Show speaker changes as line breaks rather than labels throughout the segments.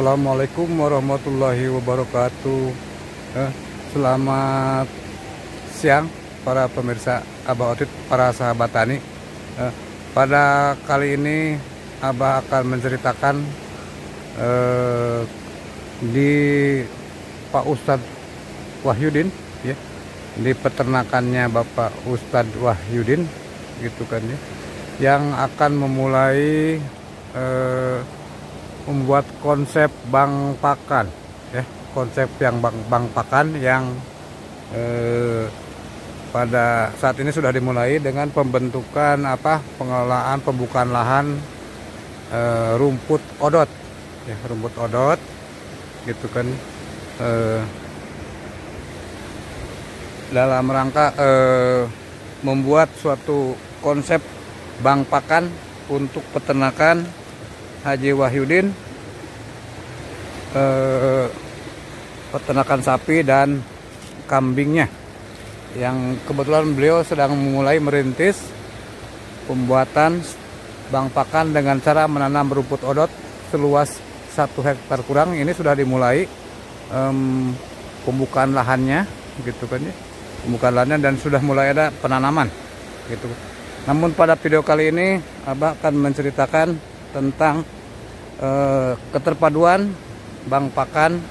Assalamualaikum warahmatullahi wabarakatuh. Selamat siang para pemirsa Abah Otit, para sahabat tani. Pada kali ini Abah akan menceritakan di Pak Ustadz Wahyudin, ya, di peternakannya Bapak Ustadz Wahyudin, gitu kan ya, yang akan memulai membuat konsep bank pakan, ya, konsep yang bank pakan yang pada saat ini sudah dimulai dengan pembentukan pengelolaan pembukaan lahan rumput odot, ya, rumput odot, gitu kan, dalam rangka membuat suatu konsep bank pakan untuk peternakan Haji Wahyudin, peternakan sapi dan kambingnya, yang kebetulan beliau sedang memulai merintis pembuatan bank pakan dengan cara menanam rumput odot seluas 1 hektar kurang. Ini sudah dimulai pembukaan lahannya, gitu kan ya, pembukaan lahannya, dan sudah mulai ada penanaman, gitu. Namun pada video kali ini Abah akan menceritakan tentang keterpaduan bank pakan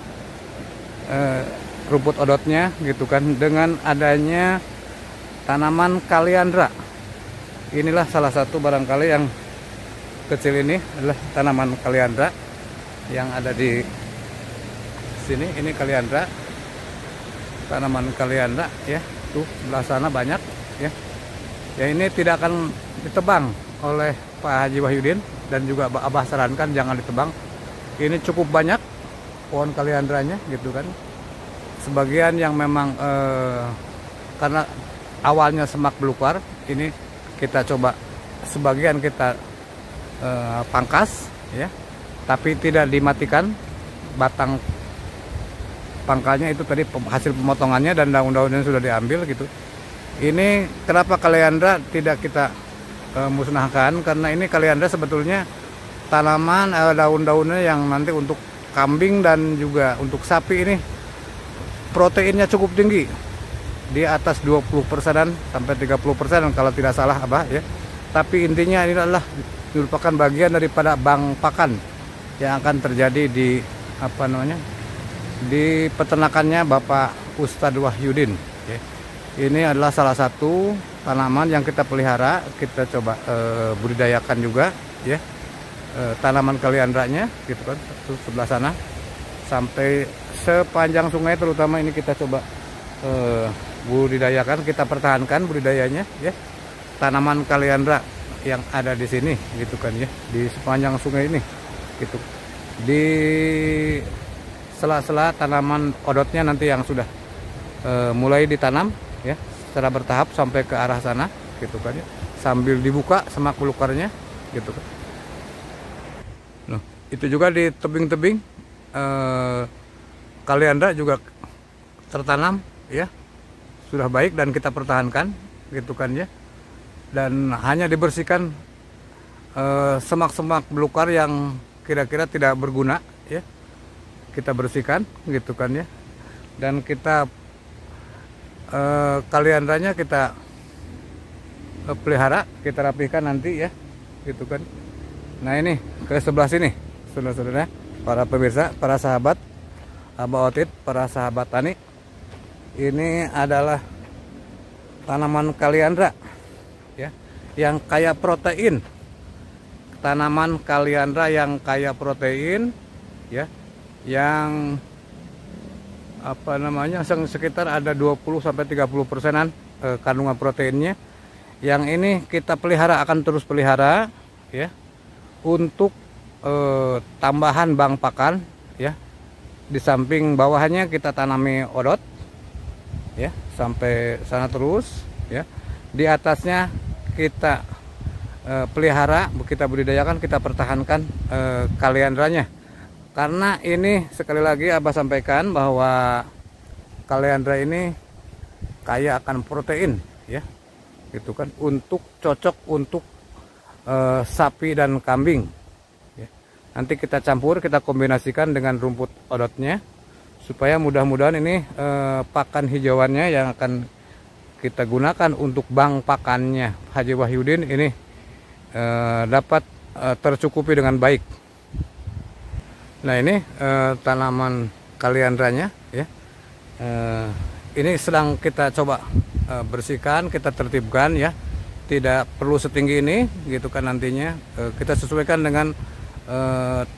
rumput odotnya, gitu kan, dengan adanya tanaman kaliandra. Inilah salah satu barangkali yang kecil, ini adalah tanaman kaliandra yang ada di sini. Ini kaliandra, tanaman kaliandra, ya, tuh sebelah sana banyak, ya. Ya, ini tidak akan ditebang oleh Pak Haji Wahyudin, dan juga Abah sarankan jangan ditebang. Ini cukup banyak pohon kaliandranya, gitu kan. Sebagian yang memang karena awalnya semak belukar, ini kita coba sebagian kita pangkas, ya, tapi tidak dimatikan batang pangkalnya. Itu tadi hasil pemotongannya, dan daun-daunnya sudah diambil, gitu. Ini kenapa kaliandra tidak kita musnahkan, karena ini kaliandra sebetulnya tanaman daun-daunnya yang nanti untuk kambing dan juga untuk sapi ini proteinnya cukup tinggi, di atas 20% sampai 30% kalau tidak salah Abah, ya. Tapi intinya ini adalah merupakan bagian daripada bank pakan yang akan terjadi di di peternakannya Bapak Ustadz Wahyudin, ya. Ini adalah salah satu tanaman yang kita pelihara, kita coba budidayakan juga, ya, tanaman kaliandranya, gitu kan, tuh sebelah sana sampai sepanjang sungai, terutama ini kita coba budidayakan, kita pertahankan budidayanya, ya, tanaman kaliandra yang ada di sini, gitu kan ya, di sepanjang sungai ini, gitu. Di sela-sela tanaman odotnya nanti yang sudah mulai ditanam, ya, secara bertahap sampai ke arah sana, gitu kan ya, sambil dibuka semak belukarnya, gitu kan. Nah, itu juga di tebing-tebing kaliandra juga tertanam, ya, sudah baik dan kita pertahankan, gitu kan ya. Dan hanya dibersihkan semak-semak belukar yang kira-kira tidak berguna, ya, kita bersihkan, gitu kan ya. Dan kita kaliandranya kita pelihara, kita rapihkan nanti, ya, gitu kan. Nah, ini ke sebelah sini, saudara-saudara, para pemirsa, para sahabat Abah Otit, para sahabat tani. Ini adalah tanaman kaliandra, ya, yang kaya protein. Tanaman kaliandra yang kaya protein, ya, yang sekitar ada 20-30%-an kandungan proteinnya. Yang ini kita pelihara, akan terus pelihara, ya, untuk tambahan bank pakan, ya. Di samping bawahnya kita tanami odot, ya, sampai sana terus, ya. Di atasnya kita pelihara, kita budidayakan, kita pertahankan kaliandranya. Karena ini sekali lagi Abah sampaikan bahwa kaliandra ini kaya akan protein, ya, gitu kan, untuk cocok untuk sapi dan kambing, ya. nanti kita campur, kita kombinasikan dengan rumput odotnya, supaya mudah-mudahan ini pakan hijauannya yang akan kita gunakan untuk bank pakannya Haji Wahyudin ini dapat tercukupi dengan baik. Nah, ini tanaman kaliandranya ya. Ini sedang kita coba bersihkan, kita tertibkan ya. Tidak perlu setinggi ini gitu kan, nantinya kita sesuaikan dengan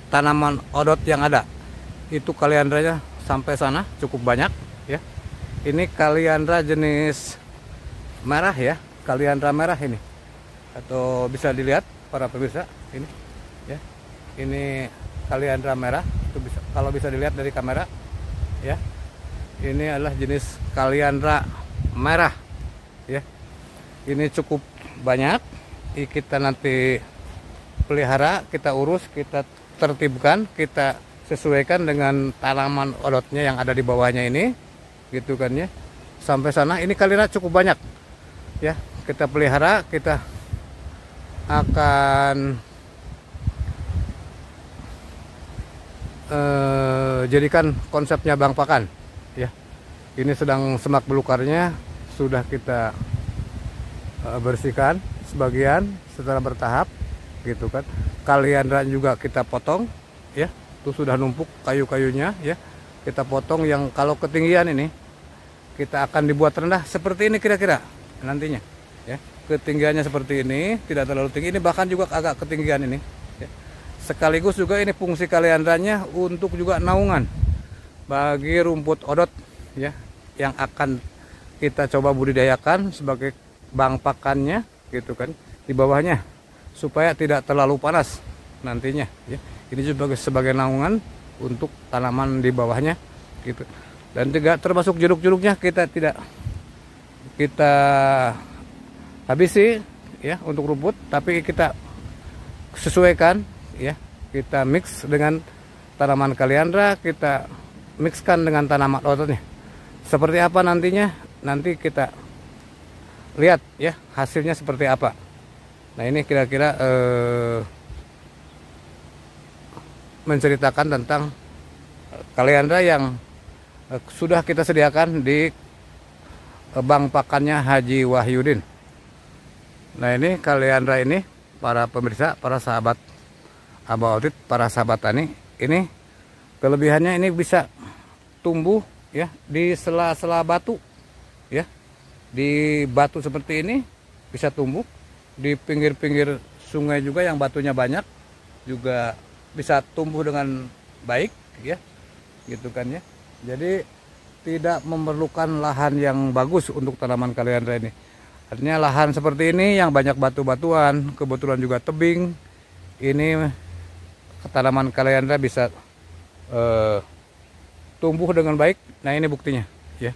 tanaman odot yang ada. Itu kaliandranya sampai sana cukup banyak ya. Ini kaliandra jenis merah ya, kaliandra merah ini, atau bisa dilihat para pemirsa ini ya. Ini kaliandra merah, itu bisa, kalau bisa dilihat dari kamera ya. Ini adalah jenis kaliandra merah ya. Ini cukup banyak, kita nanti pelihara, kita urus, kita tertibkan, kita sesuaikan dengan tanaman odotnya yang ada di bawahnya ini gitu kan ya. Sampai sana ini kaliandra cukup banyak ya, kita pelihara, kita akan jadikan konsepnya bank pakan ya. Ini sedang semak belukarnya sudah kita bersihkan sebagian secara bertahap gitu kan. Kaliandra juga kita potong ya, itu sudah numpuk kayu-kayunya ya, kita potong. Yang kalau ketinggian ini kita akan dibuat rendah seperti ini kira-kira nantinya ya. Ketinggiannya seperti ini, tidak terlalu tinggi, ini bahkan juga agak ketinggian ini ya. Sekaligus juga ini fungsi kaliandranya untuk juga naungan bagi rumput odot ya, yang akan kita coba budidayakan sebagai bank pakannya gitu kan di bawahnya, supaya tidak terlalu panas nantinya ya. Ini juga sebagai naungan untuk tanaman di bawahnya gitu. Dan juga termasuk jeruk-jeruknya kita tidak kita habisi ya untuk rumput, tapi kita sesuaikan ya, kita mix dengan tanaman kaliandra, kita mixkan dengan tanaman odotnya. Seperti apa nantinya, nanti kita lihat ya hasilnya seperti apa. Nah, ini kira-kira menceritakan tentang kaliandra yang sudah kita sediakan di bank pakannya Haji Wahyudin. Nah, ini kaliandra ini para pemirsa, para sahabat Abah Audit, para sahabat tani, ini kelebihannya ini bisa tumbuh ya di sela-sela batu ya. Di batu seperti ini bisa tumbuh, di pinggir-pinggir sungai juga yang batunya banyak juga bisa tumbuh dengan baik ya, gitu kan ya. Jadi tidak memerlukan lahan yang bagus untuk tanaman kaliandra ini. Artinya lahan seperti ini yang banyak batu-batuan, kebetulan juga tebing, ini tanaman kaliandra bisa tumbuh dengan baik. Nah, ini buktinya ya,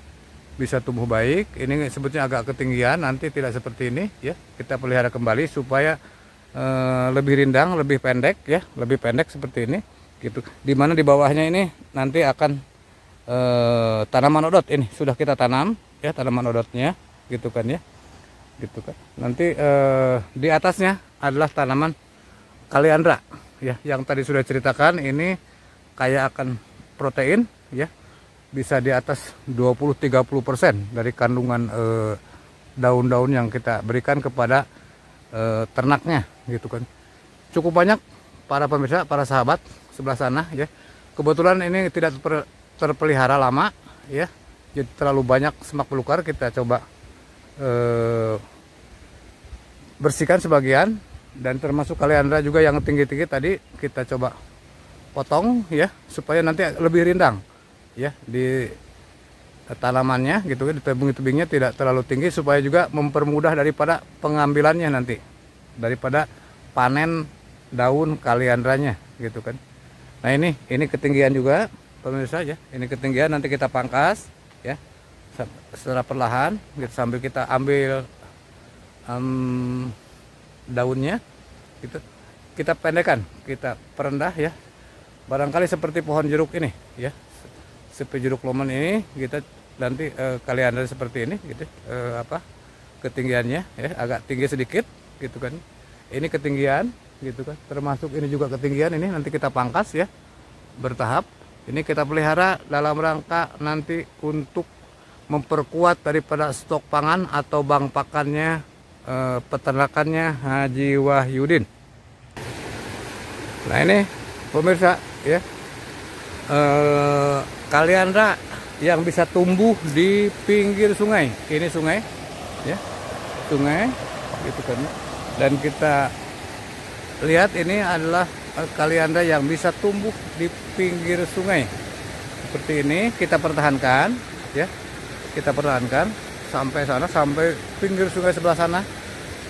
bisa tumbuh baik. Ini sebetulnya agak ketinggian, nanti tidak seperti ini ya. Kita pelihara kembali supaya lebih rindang, lebih pendek ya, lebih pendek seperti ini gitu. Dimana di bawahnya ini nanti akan tanaman odot, ini sudah kita tanam ya, tanaman odotnya gitu kan ya, gitu kan. Nanti di atasnya adalah tanaman kaliandra ya, yang tadi sudah ceritakan. Ini kaya akan protein ya, bisa di atas 20-30% dari kandungan daun-daun yang kita berikan kepada ternaknya gitu kan. Cukup banyak para pemirsa, para sahabat sebelah sana ya. Kebetulan ini tidak terpelihara lama ya, jadi terlalu banyak semak belukar. Kita coba bersihkan sebagian, dan termasuk kaliandra juga yang tinggi-tinggi tadi kita coba potong ya, supaya nanti lebih rindang ya di tanamannya gitu kan, di tebing-tebingnya tidak terlalu tinggi, supaya juga mempermudah daripada pengambilannya nanti, daripada panen daun kaliandranya gitu kan. Nah, ini ketinggian juga pemirsa ya, ini ketinggian, nanti kita pangkas ya secara perlahan gitu, sambil kita ambil daunnya gitu, kita pendekkan, kita perendah ya, barangkali seperti pohon jeruk ini ya, seperti jeruk lemon ini kita nanti kaliandra seperti ini gitu, ketinggiannya ya agak tinggi sedikit gitu kan. Ini ketinggian gitu kan. Termasuk ini juga ketinggian, ini nanti kita pangkas ya bertahap. Ini kita pelihara dalam rangka nanti untuk memperkuat daripada stok pangan atau bank pakannya peternakannya Haji Wahyudin. Nah ini pemirsa ya, kaliandra yang bisa tumbuh di pinggir sungai. Ini sungai ya, sungai gitu kan. Dan kita lihat ini adalah kaliandra yang bisa tumbuh di pinggir sungai seperti ini. Kita pertahankan ya, kita pertahankan sampai sana, sampai pinggir sungai sebelah sana.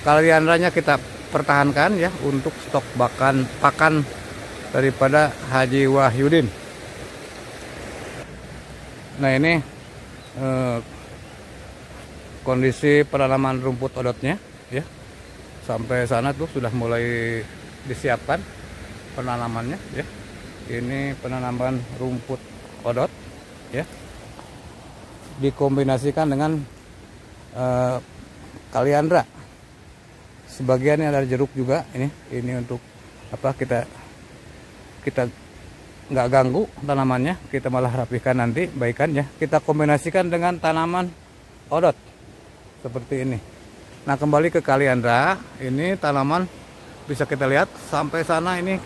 Kaliandranya kita pertahankan ya untuk stok pakan daripada Haji Wahyudin. Nah ini kondisi penanaman rumput odotnya ya, sampai sana tuh sudah mulai disiapkan penanamannya ya. Ini penanaman rumput odot ya, dikombinasikan dengan kaliandra. Sebagiannya ada jeruk juga. Ini untuk apa, kita nggak ganggu tanamannya, kita malah rapihkan nanti baikan ya. Kita kombinasikan dengan tanaman odot seperti ini. Nah kembali ke kaliandra, ini tanaman bisa kita lihat sampai sana ini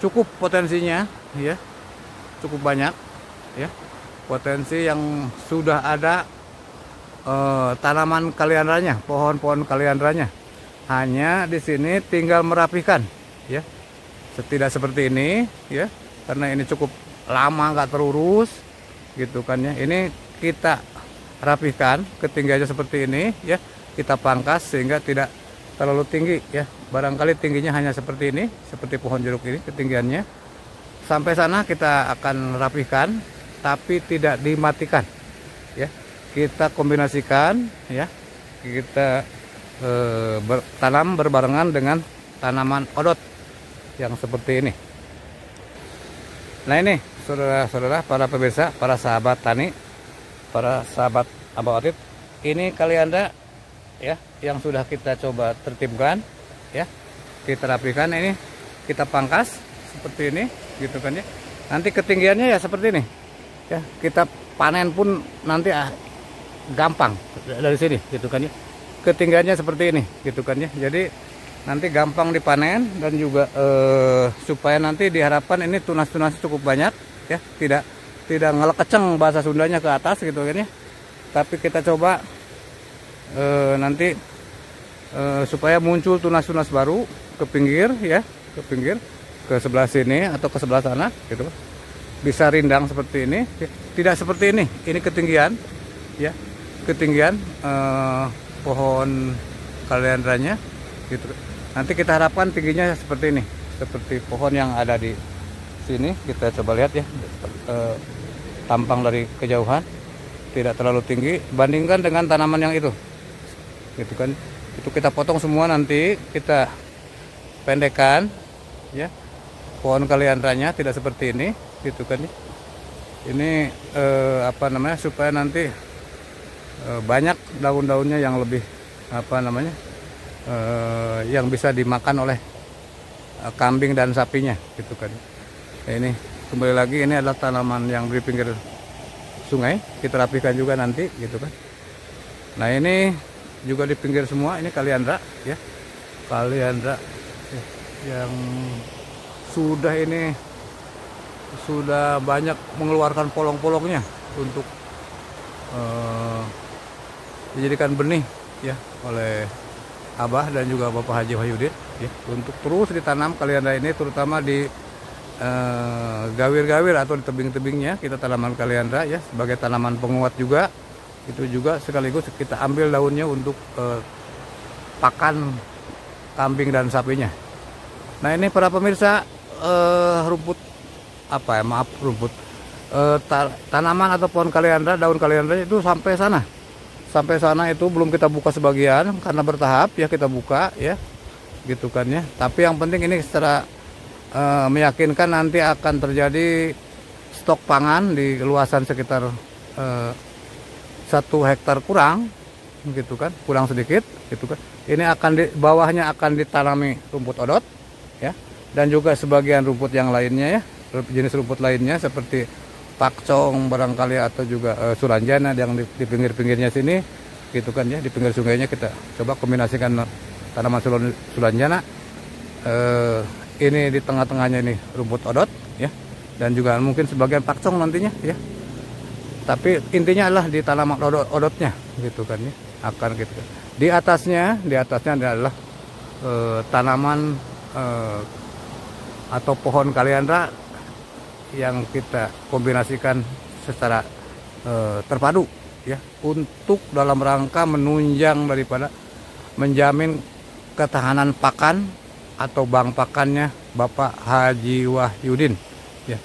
cukup potensinya ya, cukup banyak ya, potensi yang sudah ada tanaman kaliandranya, pohon-pohon kaliandranya. Hanya di sini tinggal merapihkan ya, tidak seperti ini ya, karena ini cukup lama nggak terurus gitu kan ya. Ini kita rapihkan ketinggiannya seperti ini ya, kita pangkas sehingga tidak terlalu tinggi ya, barangkali tingginya hanya seperti ini, seperti pohon jeruk ini ketinggiannya. Sampai sana kita akan rapihkan tapi tidak dimatikan ya, kita kombinasikan ya, kita tanam berbarengan dengan tanaman odot yang seperti ini. Nah ini saudara-saudara, para pemirsa, para sahabat tani, para sahabat Abah Otit, ini kaliandra ya yang sudah kita coba tertibkan ya, kita rapikan. Ini kita pangkas seperti ini gitu kan ya. Nanti ketinggiannya ya seperti ini ya, kita panen pun nanti gampang dari sini gitu kan ya, ketinggiannya seperti ini gitu kan ya. Jadi nanti gampang dipanen dan juga supaya nanti diharapkan ini tunas-tunas cukup banyak ya, tidak ngelekeceng bahasa Sundanya ke atas gitu kan ya. Tapi kita coba nanti supaya muncul tunas-tunas baru ke pinggir ya, ke pinggir, ke sebelah sini atau ke sebelah sana gitu, bisa rindang seperti ini, tidak seperti ini ketinggian ya, ketinggian pohon kaliandranya gitu. Nanti kita harapkan tingginya seperti ini, seperti pohon yang ada di sini. Kita coba lihat ya, tampang dari kejauhan tidak terlalu tinggi, bandingkan dengan tanaman yang itu gitu kan. Itu kita potong semua, nanti kita pendekkan ya pohon kaliandranya, tidak seperti ini gitu kan. Ini apa namanya, supaya nanti banyak daun-daunnya yang lebih apa namanya, yang bisa dimakan oleh kambing dan sapinya gitu kan. Nah, ini kembali lagi, ini adalah tanaman yang di pinggir sungai, kita rapikan juga nanti gitu kan. Nah ini juga di pinggir semua, ini kaliandra ya, kaliandra yang sudah ini sudah banyak mengeluarkan polong-polongnya untuk dijadikan benih ya oleh Abah dan juga Bapak Haji Wahyudin ya, untuk terus ditanam kaliandra ini, terutama di gawir-gawir atau di tebing-tebingnya kita tanaman kaliandra ya, sebagai tanaman penguat juga. Itu juga sekaligus kita ambil daunnya untuk pakan kambing dan sapinya. Nah ini para pemirsa, rumput apa ya, maaf, rumput tanaman atau pohon kaliandra, daun kaliandra itu sampai sana. Sampai sana itu belum kita buka sebagian karena bertahap ya, kita buka ya gitu kan ya. Tapi yang penting ini secara meyakinkan nanti akan terjadi stok pangan di luasan sekitar 1 hektar kurang gitu kan, kurang sedikit gitu kan. Ini akan di bawahnya akan ditanami rumput odot ya, dan juga sebagian rumput yang lainnya ya, jenis rumput lainnya seperti pakcong barangkali atau juga sulanjana yang di pinggir-pinggirnya sini gitu kan ya, di pinggir sungainya kita coba kombinasikan tanaman sulanjana. Ini di tengah-tengahnya ini rumput odot ya, dan juga mungkin sebagian pakcong nantinya ya. Tapi intinya adalah di tanaman odotnya gitu kan ya, akan gitu. Di atasnya adalah tanaman atau pohon kaliandra yang kita kombinasikan secara terpadu ya, untuk dalam rangka menunjang daripada menjamin ketahanan pakan atau bank pakannya Bapak Haji Wahyudin ya.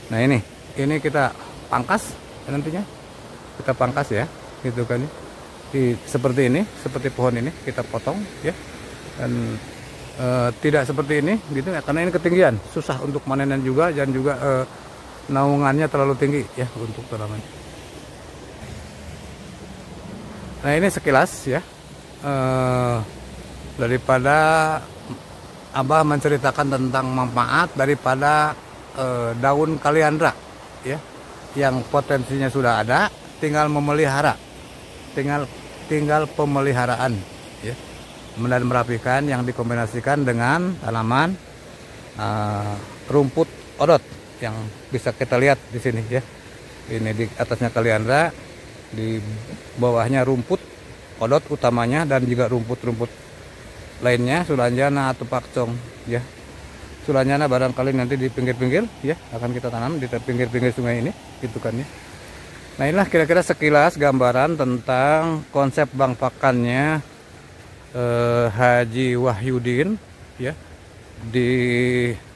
Nah ini kita pangkas nantinya, kita pangkas ya gitu kan ya. Seperti ini, seperti pohon ini kita potong ya, dan tidak seperti ini gitu ya, karena ini ketinggian, susah untuk manennya juga, dan juga naungannya terlalu tinggi ya untuk tanaman. Nah ini sekilas ya, daripada Abah menceritakan tentang manfaat daripada daun kaliandra ya, yang potensinya sudah ada, tinggal memelihara, tinggal pemeliharaan ya, dan merapikan yang dikombinasikan dengan tanaman rumput odot yang bisa kita lihat di sini ya. Ini di atasnya kaliandra, di bawahnya rumput odot utamanya, dan juga rumput-rumput lainnya sulanjana atau pakcong ya. Sulanjana barangkali nanti di pinggir-pinggir ya akan kita tanam di pinggir-pinggir sungai ini gitu kan ya. Nah inilah kira-kira sekilas gambaran tentang konsep bank pakannya Haji Wahyudin ya, di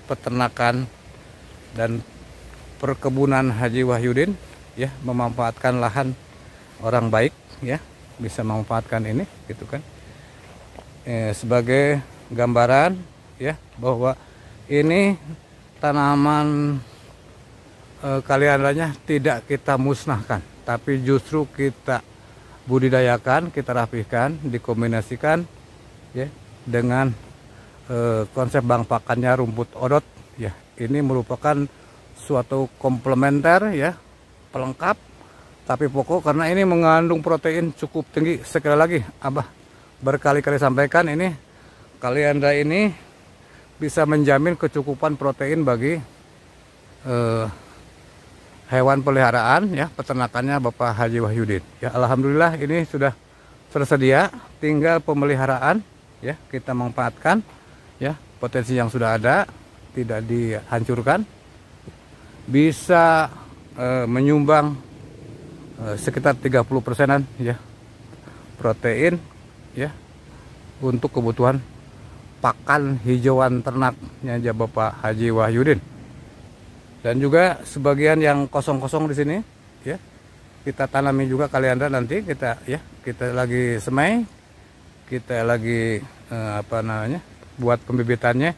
peternakan dan perkebunan Haji Wahyudin ya, memanfaatkan lahan orang baik ya, bisa memanfaatkan ini gitu kan. Sebagai gambaran ya, bahwa ini tanaman kaliandranya tidak kita musnahkan, tapi justru kita budidayakan, kita rapihkan, dikombinasikan ya dengan konsep bank pakannya rumput odot ya. Ini merupakan suatu komplementer ya, pelengkap tapi pokok, karena ini mengandung protein cukup tinggi. Sekali lagi Abah berkali-kali sampaikan, ini kaliandra ini bisa menjamin kecukupan protein bagi hewan peliharaan ya, peternakannya Bapak Haji Wahyudin ya. Alhamdulillah ini sudah tersedia, tinggal pemeliharaan ya, kita manfaatkan ya, potensi yang sudah ada tidak dihancurkan, bisa menyumbang sekitar 30%-an ya protein ya, untuk kebutuhan pakan hijauan ternaknya Bapak Haji Wahyudin. Dan juga sebagian yang kosong-kosong di sini ya, kita tanami juga kaliandra nanti kita ya, kita lagi semai, kita lagi buat pembibitannya,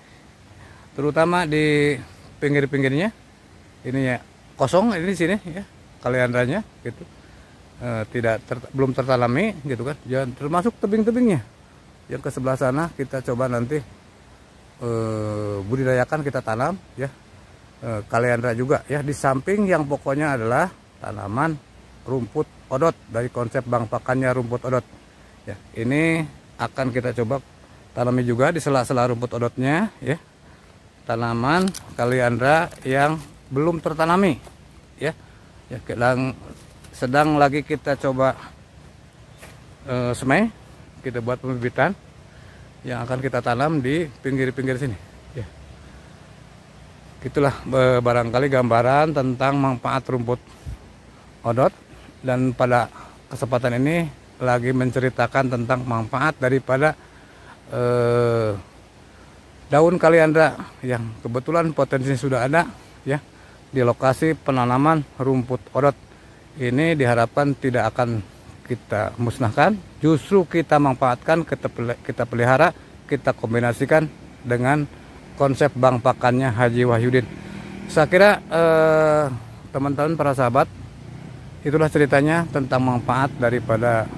terutama di pinggir-pinggirnya ini ya, kosong ini di sini ya kaliandranya gitu, belum tertanami gitu kan, jangan termasuk tebing-tebingnya yang ke sebelah sana kita coba nanti budidayakan, kita tanam ya kaliandra juga ya, di samping yang pokoknya adalah tanaman rumput odot dari konsep bank pakannya rumput odot ya. Ini akan kita coba tanami juga di sela-sela rumput odotnya ya, tanaman kaliandra yang belum tertanami ya, sedang lagi kita coba semai, kita buat pembibitan yang akan kita tanam di pinggir-pinggir sini ya. Itulah barangkali gambaran tentang manfaat rumput odot, dan pada kesempatan ini lagi menceritakan tentang manfaat daripada daun kaliandra yang kebetulan potensinya sudah ada ya di lokasi penanaman rumput odot. Ini diharapkan tidak akan kita musnahkan, justru kita manfaatkan, kita pelihara, kita kombinasikan dengan konsep bank pakannya Haji Wahyudin. Saya kira teman-teman para sahabat, itulah ceritanya tentang manfaat daripada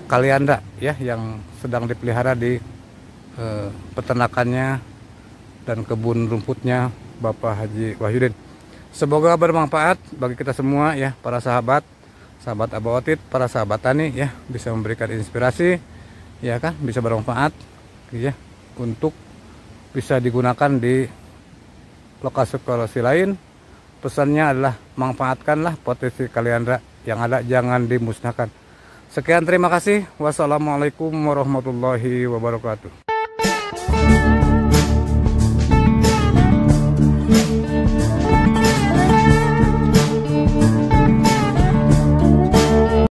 kaliandra ya, yang sedang dipelihara di peternakannya dan kebun rumputnya Bapak Haji Wahyudin. Semoga bermanfaat bagi kita semua ya, para sahabat Abah Otit, para sahabat tani ya, bisa memberikan inspirasi ya kan, bisa bermanfaat ya untuk bisa digunakan di lokasi-lokasi lain. Pesannya adalah manfaatkanlah potensi kaliandra yang ada, jangan dimusnahkan. Sekian, terima kasih. Wassalamualaikum warahmatullahi wabarakatuh.